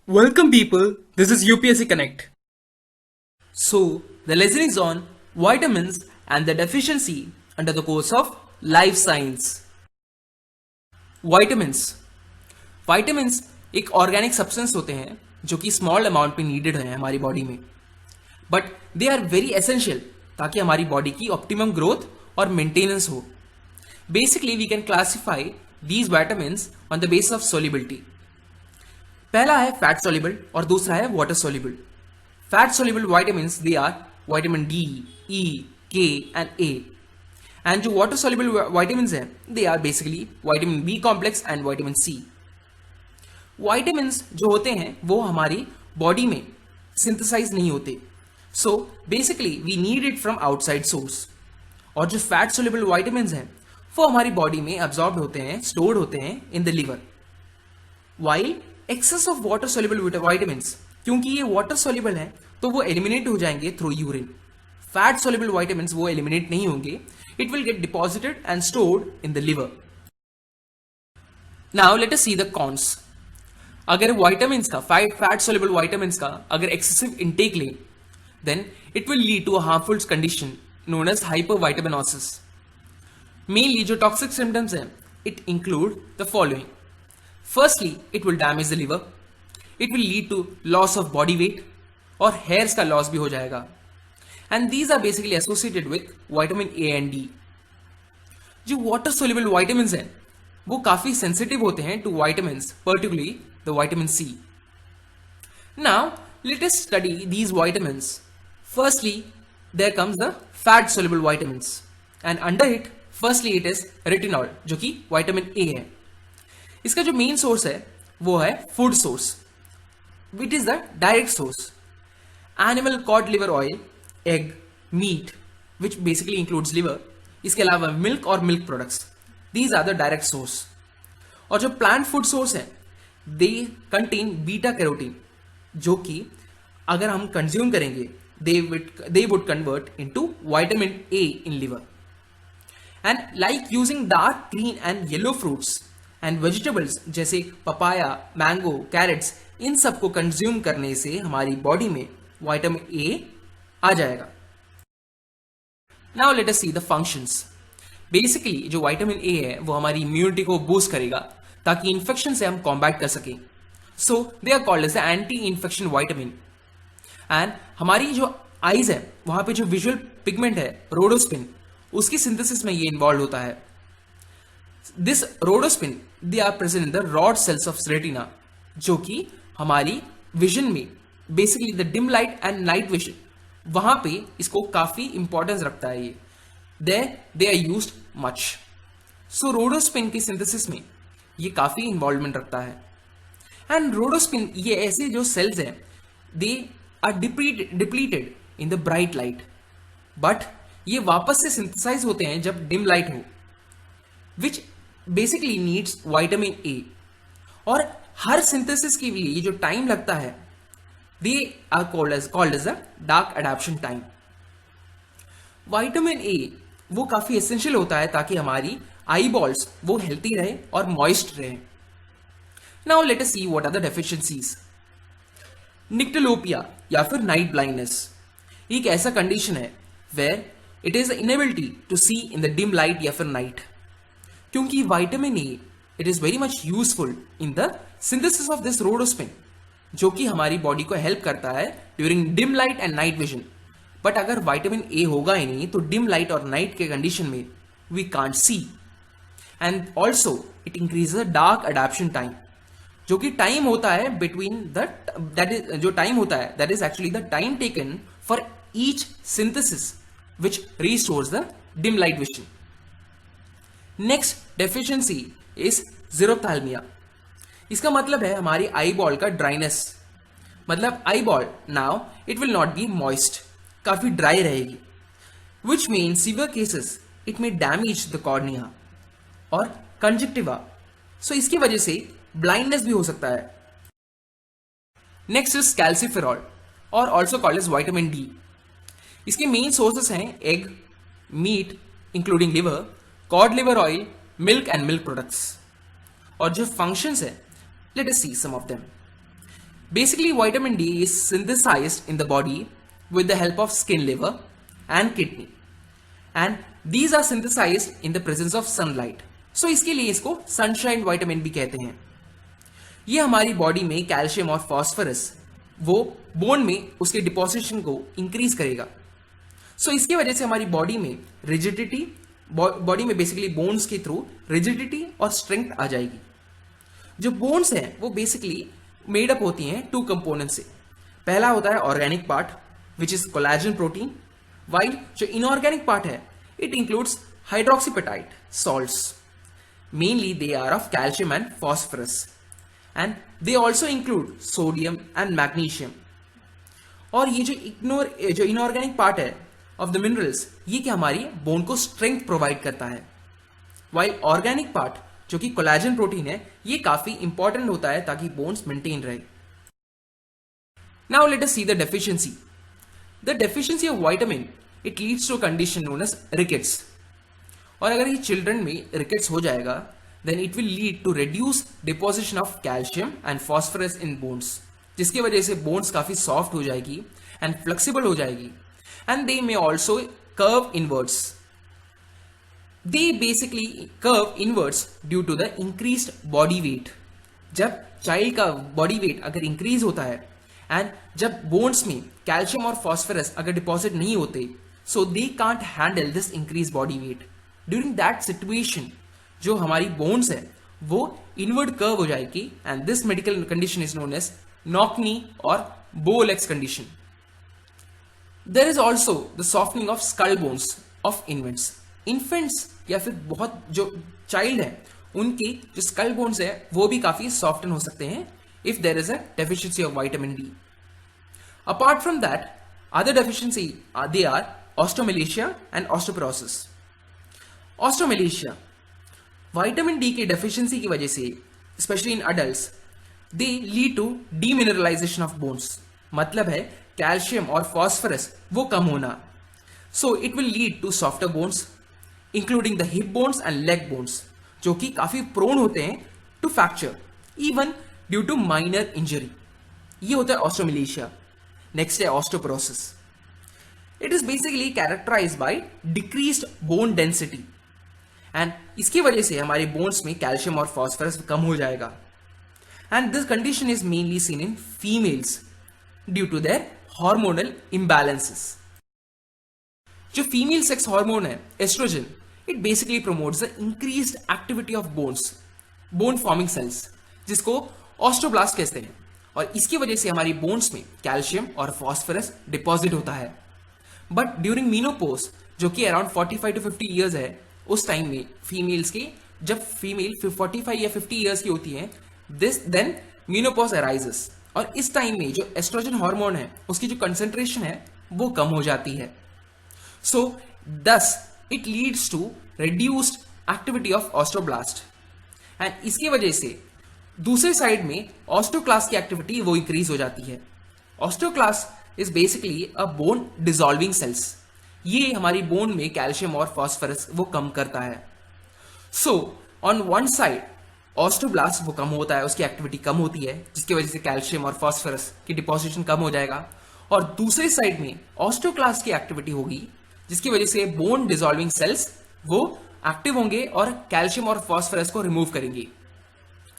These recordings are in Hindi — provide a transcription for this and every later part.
Welcome people, this is UPSC Connect. So, the lesson is on vitamins and the deficiency under the course of Life Science. Vitamins एक ऑर्गेनिक सब्सटेंस होते हैं जो कि स्मॉल अमाउंट में नीडेड है हमारी बॉडी में, but they are very essential ताकि हमारी बॉडी की ऑप्टिमम ग्रोथ और मेंटेनेंस हो. Basically we can classify these vitamins on the basis of solubility. पहला है फैट सोल्यूबल और दूसरा है water soluble. Fat soluble vitamins they are vitamin D, E, K and A. And जो वाटर सोल्यूबल वाइटामिन्स हैं they are basically vitamin B complex and vitamin C. Vitamins जो होते हैं वो हमारी बॉडी में सिंथेसाइज नहीं होते, so basically we need it from outside source. और जो फैट सोल्यूबल वाइटामिन्स हैं वो हमारी बॉडी में एब्जॉर्ब होते हैं, स्टोर्ड होते हैं in the liver. While excess of water soluble vitamins, क्योंकि ये वाटर सोल्यूबल है तो वो एलिमिनेट हो जाएंगे through urine. Fat soluble vitamins वो एलिमिनेट नहीं होंगे, it will get deposited and stored in the liver. Now let us see the cons. अगर वाइटामिन्स का फैट सोल्यूबल वाइटामिन्स का अगर एक्सेसिव इंटेक लें then it will lead to a harmful condition known as hypervitaminosis. Mainly जो टॉक्सिक सिम्टम्स हैं it include the following. Firstly, it will damage the liver. It will lead to loss of body weight और hairs का loss भी हो जाएगा. And these are basically associated with vitamin A and D. जो water soluble vitamins हैं वो काफी sensitive होते हैं to vitamins, particularly the vitamin C. Now, let us study these vitamins. Firstly, there comes the fat soluble vitamins. And under it, firstly it is retinol जो कि vitamin A है. इसका जो मेन सोर्स है वो है food source, which is the direct source. Animal cod liver oil, egg, meat which basically includes liver. इसके अलावा मिल्क और milk products, these are the direct source. और जो प्लांट फूड सोर्स है दे कंटेन बीटा कैरोटीन जो कि अगर हम कंज्यूम करेंगे they would convert into vitamin A in liver. And like using dark green and yellow fruits and vegetables जैसे पपाया, मैंगो, कैरेट्स, इन सबको कंज्यूम करने से हमारी बॉडी में विटामिन ए आ जाएगा. Now let us see the functions. Basically जो विटामिन ए है वो हमारी इम्यूनिटी को बूस्ट करेगा ताकि इन्फेक्शन से हम कॉम्बैट कर सकें. So they are called as the anti infection vitamin. And हमारी जो आईज है वहां पे जो विजुअल पिगमेंट है रोडोस्पिन, उसकी सिंथेसिस में ये इन्वॉल्व होता है. This rhodospin they are present in the rod cells of retina जो कि हमारी विजन में basically the dim light and night vision वहां पे इसको काफी इंपॉर्टेंस रखता है. ये दे आर यूज्ड मच. सो रोडोस्पिन की सिंथेसिस में ये काफी इन्वॉल्वमेंट रखता है. एंड रोडोस्पिन ये ऐसे जो सेल्स हैं they are depleted in the bright light, but ये वापस से सिंथेसाइज होते हैं जब डिम लाइट हो, which basically needs vitamin A. और हर सिंथेसिस के लिए ये जो टाइम लगता है they are called as a dark adaptation time. Vitamin A वो काफी एसेंशियल होता है ताकि हमारी आई बॉल्स वो हेल्थी रहे और मॉइस्ट रहे. Now let us see what are the deficiencies. Nyctalopia या फिर नाइट ब्लाइंडनेस एक ऐसा कंडीशन है where it is inability to see in the dim light या फिर नाइट. क्योंकि vitamin A it is very much useful in the synthesis of this rhodopsin जो कि हमारी बॉडी को हेल्प करता है during dim light and night vision. But अगर विटामिन ए होगा ही नहीं तो डिम लाइट और नाइट के कंडीशन में we can't see. And also it increases dark adaptation time जो कि टाइम होता है between that is actually the time taken for each synthesis which restores the dim light vision. Next deficiency is xerophthalmia. इसका मतलब है हमारी आई बॉल का ड्राइनेस. मतलब eye ball now it will not be moist, काफी ड्राई रहेगी, which mean severe cases it may damage the cornea और कंजक्टिवा. सो इसकी वजह से ब्लाइंडनेस भी हो सकता है. नेक्स्ट इज कैल्सिफेरॉल और also called as vitamin D. इसके मेन सोर्सेस हैं egg, meat including liver, cod liver oil, milk and milk products. और जो फंक्शंस है let us see some of them. Basically, vitamin D is synthesized in the body with the help of skin, liver, and kidney. And these are synthesized in the presence of sunlight. So इसके लिए इसको सनशाइन विटामिन भी कहते हैं. ये हमारी बॉडी में कैल्शियम और फॉस्फोरस वो बोन में उसके डिपोजिशन को इंक्रीज करेगा. सो इसकी वजह से हमारी बॉडी में रिजिडिटी, बॉडी में बेसिकली बोन्स के थ्रू रिजिडिटी और स्ट्रेंथ आ जाएगी. जो बोन्स हैं वो बेसिकली मेड अप होती हैं टू कंपोनेंट से. पहला होता है organic part which is collagen protein, while जो इनऑर्गेनिक पार्ट है it includes hydroxyapatite salts. Mainly they are of calcium and phosphorus and they also include sodium and magnesium. और ये जो इनऑर्गेनिक पार्ट है ऑफ द मिनरल्स ये क्या हमारी बोन को स्ट्रेंथ प्रोवाइड करता है. वाइल ऑर्गेनिक पार्ट जो कि कोलेजन प्रोटीन है ये काफी इंपॉर्टेंट होता है ताकि बोन्स मेंटेन रहे. Now let us see the deficiency. The deficiency of vitamin it leads to condition known as rickets. और अगर ये चिल्ड्रन में रिकेट्स हो जाएगा then it will lead to reduce deposition of calcium and phosphorus in bones, जिसकी वजह से बोन्स काफी सॉफ्ट हो जाएगी एंड फ्लेक्सिबल हो जाएगी and they may also curve inwards. They basically curve inwards due to the increased body weight. जब चाइल्ड का बॉडी वेट अगर इंक्रीज होता है एंड जब बोन्स में कैल्शियम और फॉस्फोरस अगर डिपॉजिट नहीं होते so they can't handle this increase body weight. During that situation जो हमारी बोन्स है वो इनवर्ड कर्व हो जाएगी and this medical condition is known as knock knee और bow legs condition. There is also the softening of skull bones of infants या फिर बहुत जो चाइल्ड है उनके जो स्कल बोन्स है वो भी काफी सॉफ्टन हो सकते हैं if there is a deficiency of vitamin D. Apart from that other deficiency they are osteomalacia and osteoporosis. Osteomalacia vitamin D की डेफिशिएंसी की वजह से specially in adults they lead to demineralization of bones. मतलब है कैल्शियम और फॉस्फोरस वो कम होना. So it will lead to softer bones including the hip bones and leg bones जो कि काफी प्रोन होते हैं to fracture even due to minor injury. ये होता है ऑस्टोमेलेशिया. नेक्स्ट है osteoporosis. It is basically characterized by decreased bone density and इसकी वजह से हमारे बोन्स में कैल्शियम और फॉस्फोरस कम हो जाएगा. And this condition is mainly seen in females due to their hormonal imbalances. जो फीमेल सेक्स हार्मोन है oestrogen it basically promotes the increased activity of bones, bone forming cells जिसको ऑस्टोब्लास्ट कहते हैं. और इसकी वजह से हमारी बोन्स में कैल्शियम और फॉस्फोरस डिपॉजिट होता है. बट ड्यूरिंग मीनोपोज जो कि अराउंड 45 to 50 ईयर्स है उस टाइम में फीमेल्स के जब फीमेल 45 या 50 ईयर्स की होती है दिस देन मीनोपोज अराइजेस. और इस टाइम में जो एस्ट्रोजन हार्मोन है उसकी जो कंसेंट्रेशन है वो कम हो जाती है. So, thus, it leads to reduced activity of osteoblast. And इसकी वजह से दूसरे साइड में ऑस्टोक्लास्ट की एक्टिविटी वो इंक्रीज हो जाती है. Osteoclast is basically a bone dissolving cells. ये हमारी बोन में कैल्शियम और फॉस्फोरस वो कम करता है. सो ऑन वन साइड ऑस्टोब्लास्ट वो कम होता है, उसकी एक्टिविटी कम होती है जिसकी वजह से कैल्शियम और फॉस्फोरस की डिपोजिशन कम हो जाएगा. और दूसरे साइड में ऑस्टोक्लास्ट की एक्टिविटी होगी जिसकी वजह से बोन डिसॉल्विंग सेल्स वो एक्टिव होंगे और कैल्शियम और फॉस्फोरस को रिमूव करेंगे.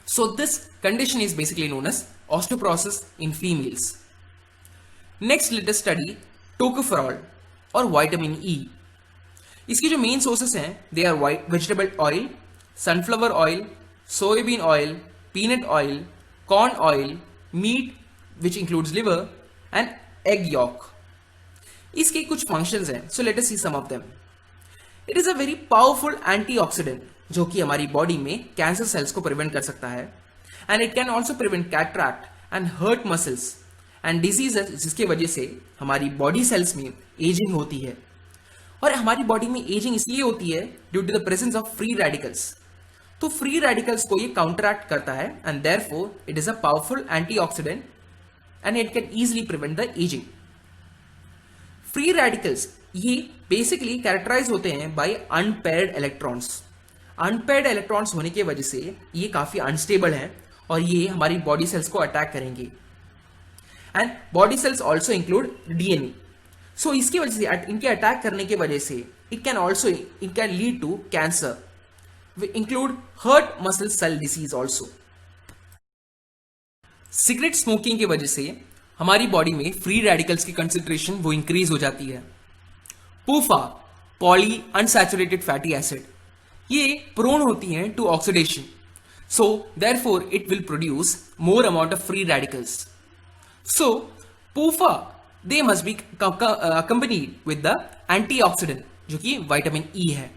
So this condition is basically known as osteoporosis in females. Next let us study tocopherol और विटामिन ई. इसकी जो मेन सोर्सेस हैं they are vegetable oil, sunflower oil, soybean oil, peanut oil, corn oil, meat which includes liver and egg yolk. इसके कुछ फंक्शंस हैं so let us see some of them. It is a very powerful antioxidant जो कि हमारी बॉडी में कैंसर सेल्स को प्रिवेंट कर सकता है and it can also prevent cataract and heart muscles and diseases जिसकी वजह से हमारी बॉडी सेल्स में एजिंग होती है. और हमारी बॉडी में एजिंग इसलिए होती है due to the presence of free radicals. तो फ्री रेडिकल्स को ये काउंटरैक्ट करता है and therefore it is a powerful antioxidant and it can easily prevent the ageing. Free radicals ये बेसिकली कैरेक्टराइज होते हैं by unpaired electrons. Unpaired electrons होने की वजह से ये काफी अनस्टेबल हैं और ये हमारी बॉडी सेल्स को अटैक करेंगे. And body cells also include DNA. So इसकी वजह से इनके अटैक करने की वजह से it can lead to cancer. We include heart muscle cell disease also. Cigarette smoking की वजह से हमारी बॉडी में फ्री रेडिकल्स की कंसेंट्रेशन वो इंक्रीज हो जाती है. PUFA, poly unsaturated fatty acid, ये प्रोन होती हैं to oxidation. So therefore it will produce more amount of free radicals. So पूफा they must be accompanied with the antioxidant जो कि विटामिन ई है.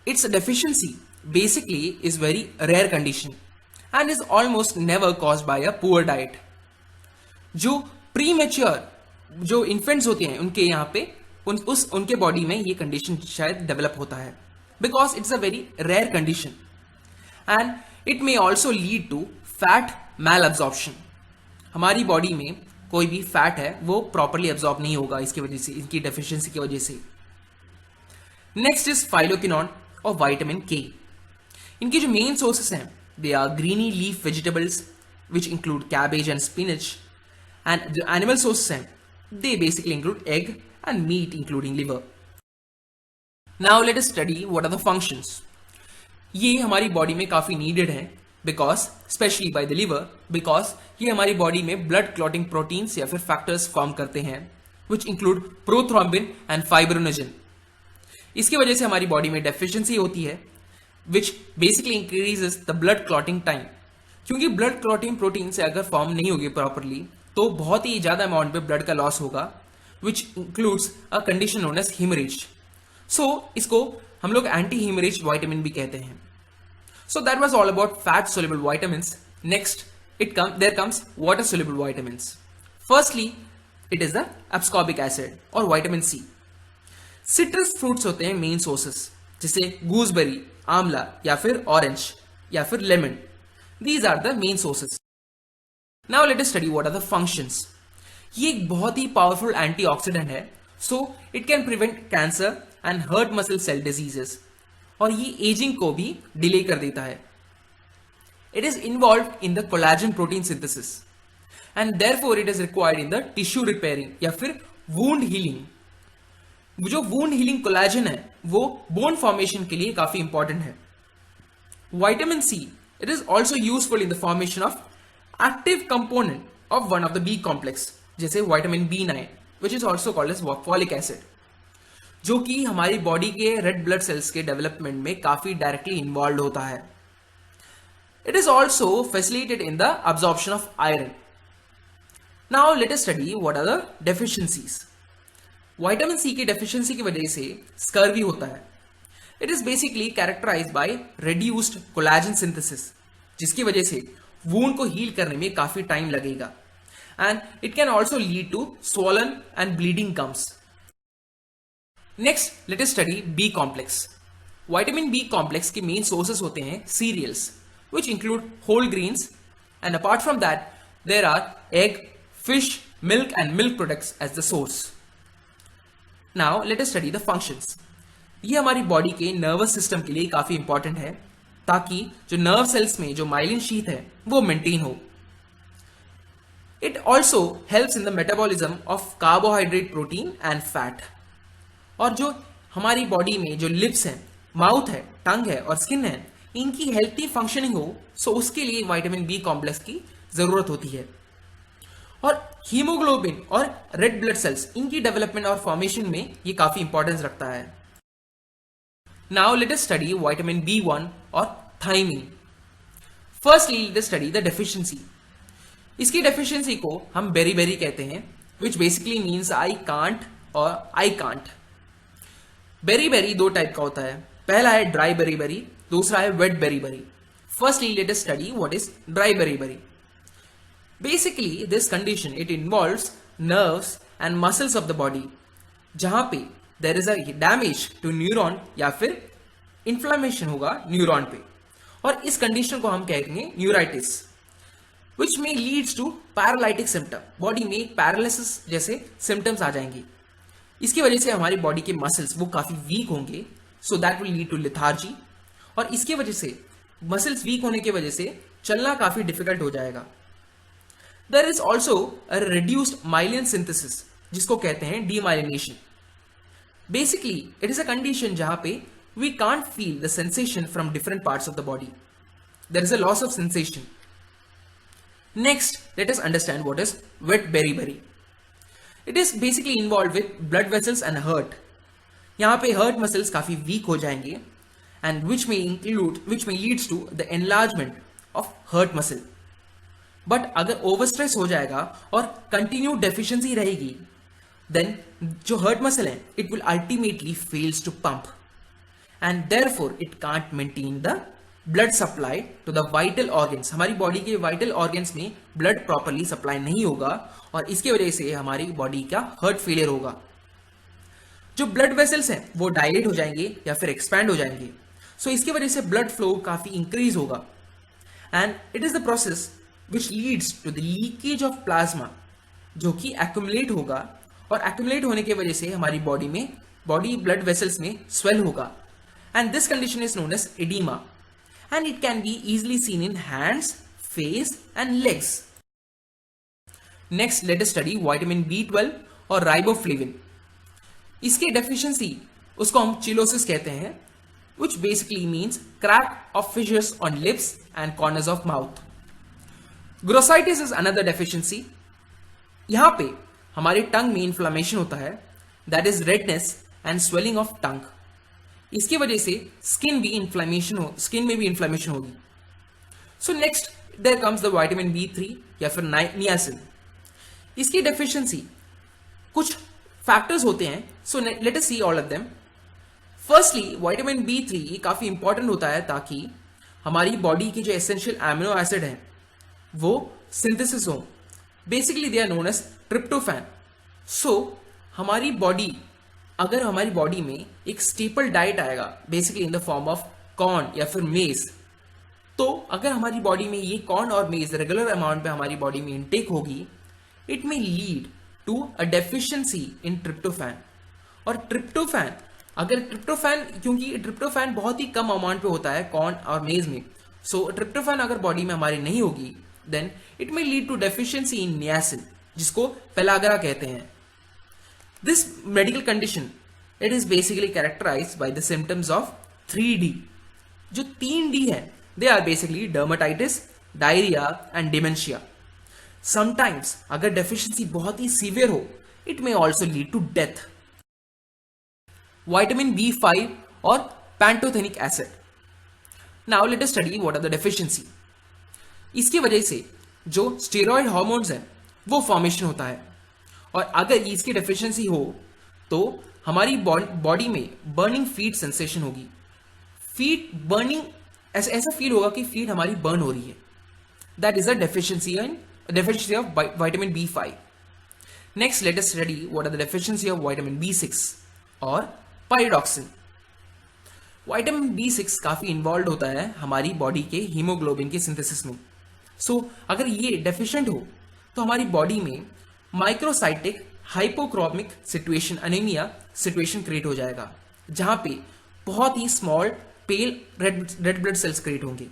Its deficiency basically is very rare condition and is almost never caused by a poor diet. जो premature जो infants होते हैं उनके यहाँ पे उनके बॉडी में ये कंडीशन शायद डेवलप होता है because it's a very rare condition and it may also lead to fat malabsorption. हमारी बॉडी में कोई भी फैट है वो प्रॉपरली एब्जॉर्ब नहीं होगा इसकी वजह से, इनकी डेफिशिएंसी की वजह से. नेक्स्ट इज फाइलोक्विनोन और विटामिन के. इनके जो मेन सोर्सेस हैं they are greeny leaf vegetables which include cabbage and spinach. And जो एनिमल सोर्सेस हैं they basically include egg and meat including liver. Now let us study what are the functions. ये हमारी बॉडी में काफी नीडेड है because specially by the liver because ये हमारी बॉडी में ब्लड क्लॉटिंग प्रोटीन्स या फिर फैक्टर्स फॉर्म करते हैं which include prothrombin and fibrinogen. इसकी वजह से हमारी बॉडी में डेफिशिएंसी होती है which basically increases the blood clotting time. क्योंकि ब्लड क्लॉटिंग प्रोटीन से अगर फॉर्म नहीं होगी प्रॉपरली तो बहुत ही ज्यादा अमाउंट में ब्लड का लॉस होगा which includes a condition known as haemorrhage. So इसको हम लोग एंटी हेमरेज विटामिन भी कहते हैं. So that was all about fat soluble vitamins. Next, there comes water soluble vitamins. Firstly, it is the ascorbic acid or vitamin C. Citrus fruits होते हैं main sources जैसे gooseberry, आंवला या फिर orange या फिर lemon. These are the main sources. Now let us study what are the functions. ये एक बहुत ही powerful antioxidant है, so it can prevent cancer and hurt muscle cell diseases. और ये एजिंग को भी डिले कर देता है. It is involve in the collagen protein synthesis and therefore it is required in the tissue repairing या फिर वुंड हीलिंग. जो वुंड हीलिंग कोलेजन है वो बोन फॉर्मेशन के लिए काफी इंपॉर्टेंट है. Vitamin C it is also useful in the formation of active component of one of the B complex जैसे vitamin B9 which is also called as folic acid जो कि हमारी बॉडी के रेड ब्लड सेल्स के डेवलपमेंट में काफी डायरेक्टली इन्वॉल्व होता है. It is also facilitated in the absorption of iron. Now let us study what are the deficiencies. Vitamin C की डेफिशिएंसी की वजह से स्कर्वी होता है. It is basically characterized by reduced collagen synthesis जिसकी वजह से वुंड को हील करने में काफी टाइम लगेगा and it can also lead to swollen and bleeding gums. Next let us study B complex. Vitamin B complex के मेन सोर्सेस होते हैं cereals which include whole greens and apart from that there are egg, fish, milk and milk products as the source. Now let us study the functions. ये हमारी बॉडी के नर्वस सिस्टम के लिए काफी इंपॉर्टेंट है ताकि जो नर्व सेल्स में जो माइलिन शीथ है वो मेंटेन हो. It also helps in the metabolism of carbohydrate, protein and fat. और जो हमारी बॉडी में जो लिप्स हैं, माउथ है, टंग है और स्किन है इनकी हेल्थी फंक्शनिंग हो सो उसके लिए विटामिन बी कॉम्प्लेक्स की जरूरत होती है. और हीमोग्लोबिन और रेड ब्लड सेल्स इनकी डेवलपमेंट और फॉर्मेशन में ये काफी इंपॉर्टेंस रखता है. Now let us study vitamin B1 और thiamine. Firstly let us study the deficiency. इसकी डेफिशिएंसी को हम बेरी बेरी कहते हैं which basically means I can't और आई कांट. बेरी बेरी दो टाइप का होता है. पहला है ड्राई बेरी बेरी, दूसरा है wet beriberi. Firstly let us study what is dry beriberi. Basically this condition it involves nerves and muscles of the body जहां पे there is a damage to neuron या फिर इंफ्लेमेशन होगा न्यूरॉन पे और इस कंडीशन को हम कहेंगे न्यूराइटिस विच में leads to paralytic symptom. Body में पैरालिसिस जैसे सिम्टम्स आ जाएंगे. इसकी वजह से हमारी बॉडी के मसल्स वो काफी वीक होंगे so that will lead to lethargy और इसके वजह से मसल्स वीक होने की वजह से चलना काफी डिफिकल्ट हो जाएगा. There is also a reduced myelin synthesis, जिसको कहते हैं demyelination. Basically it is a condition जहां पे we can't feel the sensation from different parts of the body. There is a loss of sensation. Next, let us understand what is wet beriberi. It is basically involved with blood vessels and heart. यहाँ पे heart muscles काफी weak हो जाएंगे and which may leads to the enlargement of heart muscle. But अगर overstress हो जाएगा और continued deficiency रहेगी, then जो heart muscle है it will ultimately fails to pump. And therefore it can't maintain the blood supply to the vital organs. हमारी बॉडी के vital organs में blood properly supply नहीं होगा और इसके वजह से हमारी बॉडी का heart failure होगा. जो blood vessels हैं वो dilate हो जाएंगे या फिर expand हो जाएंगे. So इसके वजह से blood flow काफी increase होगा. And it is the process which leads to the leakage of plasma, जो कि accumulate होगा और accumulate होने की वजह से हमारी बॉडी blood vessels में swell होगा. And this condition is known as edema, and it can be easily seen in hands, face and legs. Next, let us study vitamin B12 और riboflavin. इसके deficiency उसको हम चिलोसिस कहते हैं, which basically means crack of fissures on lips and corners of mouth. Grossitis is another deficiency. यहाँ पे हमारे टंग में inflammation होता है, that is redness and swelling of tongue. इसकी वजह से स्किन में भी इन्फ्लेमेशन होगी. So next there comes the vitamin B3 या फिर नियासिन. इसकी डेफिशिएंसी कुछ फैक्टर्स होते हैं. So let us see all of them. Firstly vitamin B3 ये काफी इंपॉर्टेंट होता है ताकि हमारी बॉडी के जो एसेंशियल एमिनो एसिड हैं वो सिंथेसिस हो. Basically they are known as tryptophan. So अगर हमारी बॉडी में एक स्टेपल डाइट आएगा basically in the form of corn या फिर मेज, तो अगर हमारी बॉडी में ये कॉर्न और मेज रेगुलर अमाउंट पे हमारी बॉडी में इनटेक होगी, it may lead to a deficiency in tryptophan. और क्योंकि ट्रिप्टोफैन बहुत ही कम अमाउंट पे होता है कॉर्न और मेज में, सो ट्रिप्टोफैन अगर बॉडी में हमारी नहीं होगी, then it may lead to deficiency in niacin, जिसको पेलाग्रा कहते हैं. This medical condition, it is basically characterized by the symptoms of 3D. जो 3D है, they are basically dermatitis, diarrhea and dementia. Sometimes अगर deficiency बहुत ही severe हो, it may also lead to death. Vitamin B5 और pantothenic acid. Now let us study what are the deficiency. इसकी वजह से जो steroid hormones हैं वो फॉर्मेशन होता है और अगर इसकी डेफिशिएंसी हो तो हमारी बॉडी में बर्निंग फीट सेंसेशन होगी. फीट बर्निंग ऐसा फील होगा कि फीट हमारी बर्न हो रही है. That is a deficiency of vitamin B5. Next let us study what are the deficiency of vitamin B6 और पायरोडॉक्सिन. विटामिन B6 काफी इन्वॉल्व होता है हमारी बॉडी के हीमोग्लोबिन के सिंथेसिस में. सो अगर ये डेफिशिएंट हो तो हमारी बॉडी में microcytic hypochromic situation anaemia situation create हो जाएगा, जहां पे बहुत ही स्मॉल पेल रेड ब्लड सेल्स क्रिएट होंगे.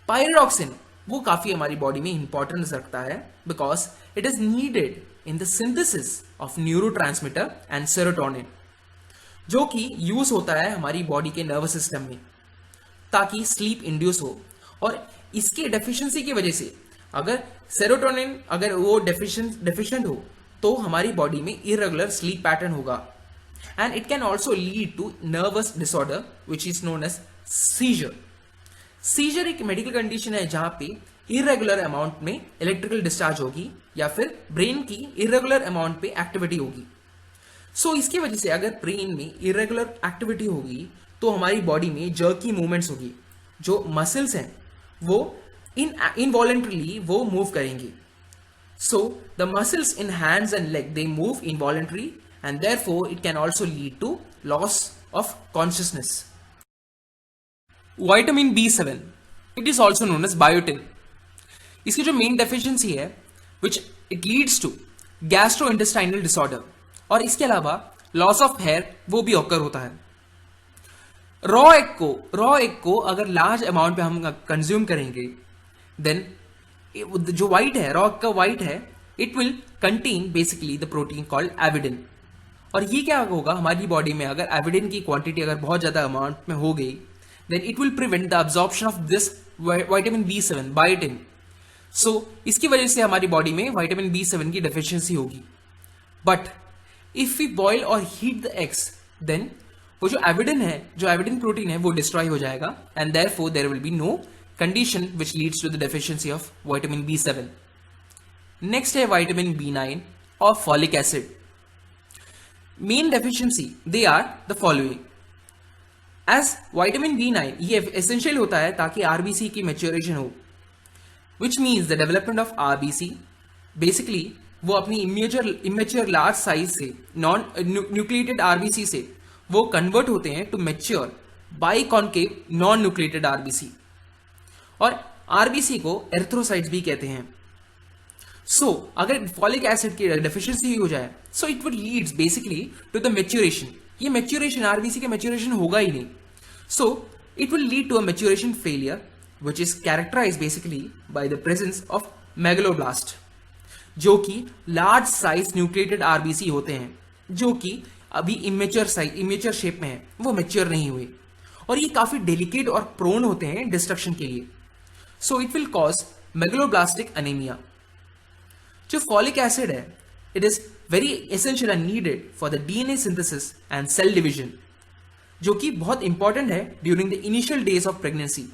पायरोडॉक्सिन वो काफी हमारी बॉडी में इंपॉर्टेंस रखता है because it is needed in the synthesis of neurotransmitter and serotonin, जो कि यूज होता है हमारी बॉडी के नर्वस सिस्टम में ताकि स्लीप इंड्यूस हो. और इसके डेफिशिएंसी की वजह से अगर सेरोटोनिन अगर वो डेफिशिएंट हो तो हमारी बॉडी में इरेगुलर स्लीप पैटर्न होगा. And it can also lead to nervous disorder which is known as seizure. Seizure एक मेडिकल कंडीशन है जहां पे इरेगुलर अमाउंट में इलेक्ट्रिकल डिस्चार्ज होगी या फिर ब्रेन की इरेगुलर अमाउंट पे एक्टिविटी होगी. सो इसकी वजह से अगर ब्रेन में इरेगुलर एक्टिविटी होगी तो हमारी बॉडी में जर्की मूवमेंट्स होगी. जो मसल्स हैं वो involuntarily वो मूव करेंगे. So the muscles in hands and leg they move involuntarily and therefore it can also lead to loss of consciousness. Vitamin B7, it is also known as biotin. इसकी जो मेन डेफिशिएंसी है which it leads to gastrointestinal disorder और इसके अलावा लॉस ऑफ हेयर वो भी ऑकर होता है. रॉ एग को अगर लार्ज अमाउंट पे हम कंज्यूम करेंगे देन जो व्हाइट है, रॉक का व्हाइट है, it will contain basically the protein called avidin. और ये क्या होगा हमारी बॉडी में, अगर एविडिन की क्वांटिटी अगर बहुत ज्यादा अमाउंट में हो गई, then it will prevent the absorption of this vitamin B7 biotin. So इसकी वजह से हमारी बॉडी में विटामिन B7 की डेफिशिएंसी होगी। बट इफ वी बॉयल और हीट द एग्स, देन वो जो एविडिन है, जो एविडिन प्रोटीन है, वो डिस्ट्रॉय हो जाएगा, and therefore there will be no condition which leads to the deficiency of vitamin B7। Next है विटामिन B9 और folic acid. Main deficiency they are the following. As vitamin B9 ये एसेंशियल होता है ताकि आरबीसी की मैच्योरेशन हो, which means the development of RBC. Basically वो अपनी इमेच्योर लार्ज साइज से, नॉन न्यूक्लिएटेड आरबीसी से वो कन्वर्ट होते हैं to mature biconcave non nucleated RBC, और आरबीसी को एरिथ्रोसाइट्स भी कहते हैं। सो अगर फॉलिक एसिड की डेफिशिएंसी हो जाए, so it would leads basically to the maturation. ये मैच्योरेशन, आरबीसी का मैच्योरेशन होगा ही नहीं, so it will lead to a maturation failure which is characterized basically by the presence of megaloblast, जो कि लार्ज साइज न्यूक्लिएटेड आरबीसी होते हैं, जो कि अभी इमेच्योर शेप में है, वो मैच्योर नहीं हुए, और ये काफी डेलिकेट और प्रोन होते हैं डिस्ट्रक्शन के लिए। So it will cause megaloblastic anaemia. जो फॉलिक एसिड है, it is very essential and needed for the DNA synthesis and cell division, जो कि बहुत इंपॉर्टेंट है during the initial days of pregnancy,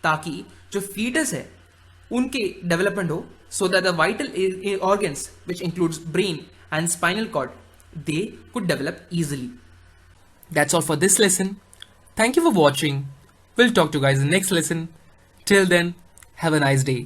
ताकि जो फीटस है उनके डेवलपमेंट हो, so that the vital organs which includes brain and spinal cord, they could develop easily. That's all for this lesson. Thank you for watching. We'll talk to you guys in the next lesson. Till then, have a nice day.